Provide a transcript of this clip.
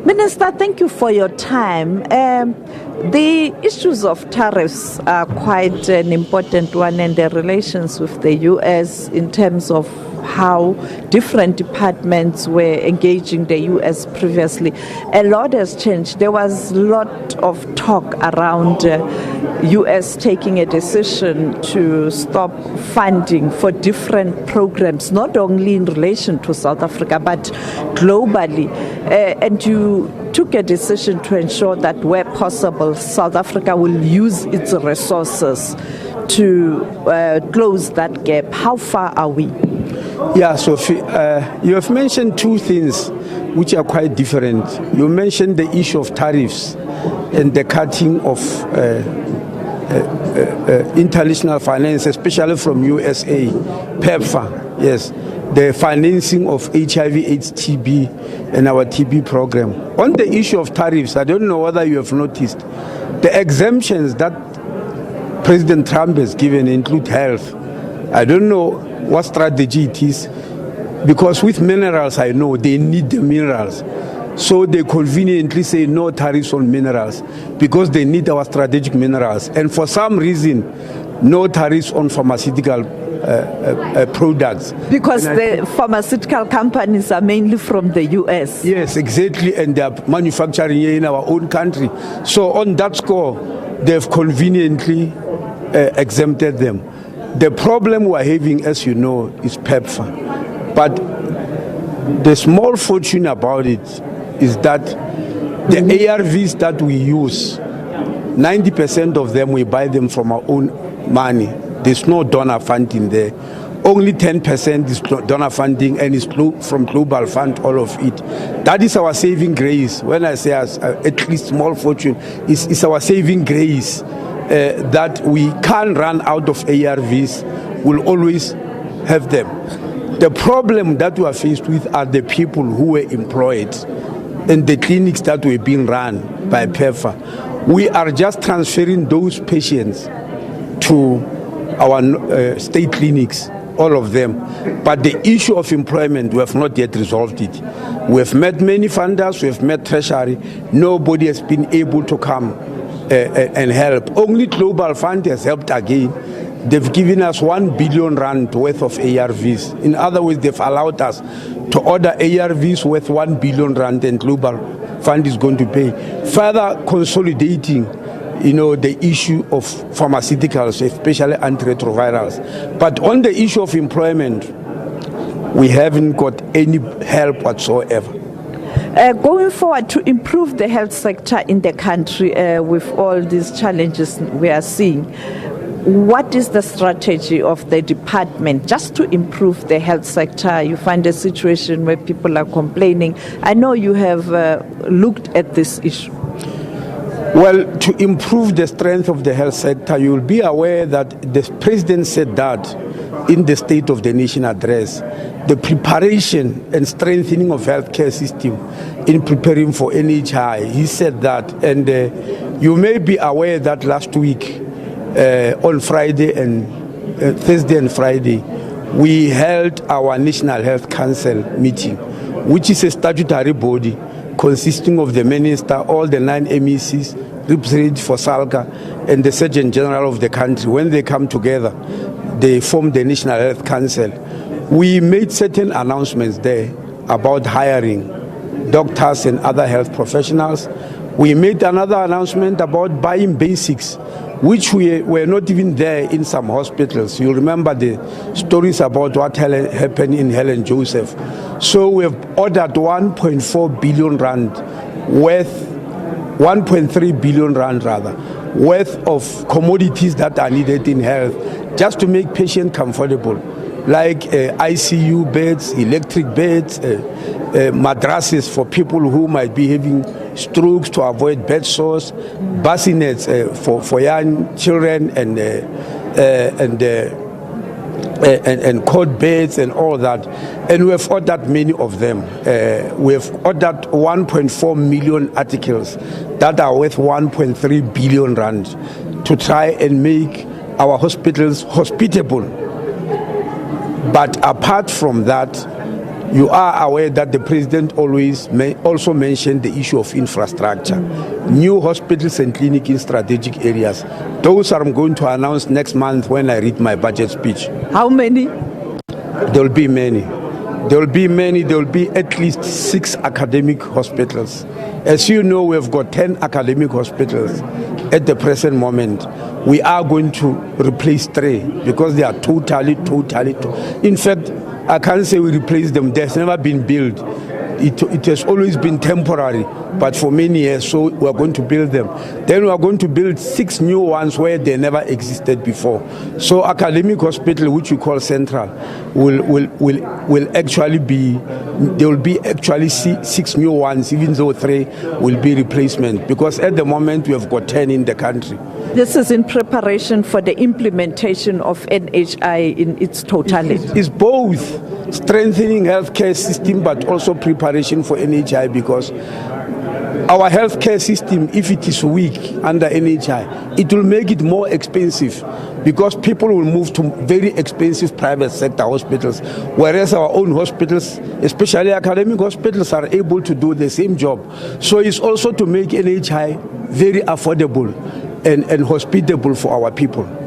Minister, thank you for your time. The issues of tariffs are quite an important one, and the relations with the U.S. in terms of how different departments were engaging the U.S. previously. A lot has changed. There was a lot of talk around U.S. taking a decision to stop funding for different programs, not only in relation to South Africa, but globally. And you took a decision to ensure that where possible, South Africa will use its resources to close that gap. How far are we? Yeah, Sophie, you have mentioned two things which are quite different. You mentioned the issue of tariffs and the cutting of international finance, especially from USA, PEPFAR, yes, the financing of HIV/AIDS, TB, and our TB program. On the issue of tariffs, I don't know whether you have noticed, the exemptions that President Trump has given include health. I don't know what strategy it is, because with minerals, I know they need the minerals. So they conveniently say no tariffs on minerals because they need our strategic minerals. And for some reason, no tariffs on pharmaceutical products. Because the pharmaceutical companies are mainly from the U.S. Yes, exactly, and they are manufacturing here in our own country. So on that score, they've conveniently exempted them. The problem we're having, as you know, is PEPFAR. But the small fortune about it is that the ARVs that we use, 90% of them, we buy them from our own money. There's no donor funding there. Only 10% is donor funding, and it's from Global Fund, all of it. That is our saving grace. When I say at least small fortune, it's our saving grace. That we can't run out of ARVs, we'll always have them. The problem that we are faced with are the people who were employed and the clinics that were being run by PEPFAR. We are just transferring those patients to our state clinics, all of them. But the issue of employment, we have not yet resolved it. We have met many funders, we have met Treasury. Nobody has been able to come and help. Only Global Fund has helped again. They've given us 1 billion rand worth of ARVs. In other words, they've allowed us to order ARVs worth 1 billion rand, and Global Fund is going to pay. Further consolidating, the issue of pharmaceuticals, especially antiretrovirals. But on the issue of employment, we haven't got any help whatsoever. Going forward, to improve the health sector in the country with all these challenges we are seeing, what is the strategy of the department just to improve the health sector? You find a situation where people are complaining. I know you have looked at this issue. Well, to improve the strength of the health sector, you will be aware that the president said that in the State of the Nation address, the preparation and strengthening of healthcare system in preparing for NHI. He said that, and you may be aware that last week on Friday and Thursday and Friday, we held our National Health Council meeting, which is a statutory body consisting of the minister, all the 9 MECs, representatives for SALGA, and the Surgeon General of the country. When they come together, they form the National Health Council. We made certain announcements there about hiring doctors and other health professionals. We made another announcement about buying basics, which we were not even there in some hospitals. You remember the stories about what happened in Helen Joseph. So we have ordered 1.4 billion rand worth, 1.3 billion rand rather, worth of commodities that are needed in health, just to make patients comfortable, like ICU beds, electric beds, mattresses for people who might be having strokes to avoid bed sores, bassinets for young children, and cot beds and all that. And we have ordered many of them. We have ordered 1.4 million articles that are worth 1.3 billion rand to try and make our hospitals hospitable. But apart from that, You are aware that the president always also mentioned the issue of infrastructure, new hospitals and clinics in strategic areas. Those I'm going to announce next month when I read my budget speech. How many? There will be many. There will be many. There will be at least 6 academic hospitals. As you know, we have got 10 academic hospitals at the present moment. We are going to replace 3 because they are totally. In fact, I can't say we replace them. There's never been built. It has always been temporary, but for many years, so we are going to build them. Then we are going to build 6 new ones where they never existed before. So academic hospital, which we call central, will actually be, there will be actually 6 new ones, even though 3 will be replacement, because at the moment we have got 10 in the country. This is in preparation for the implementation of NHI in its totality. It's both strengthening healthcare system, but also preparation for NHI, because our healthcare system, if it is weak under NHI, it will make it more expensive, because people will move to very expensive private sector hospitals, whereas our own hospitals, especially academic hospitals, are able to do the same job. So it's also to make NHI very affordable and hospitable for our people.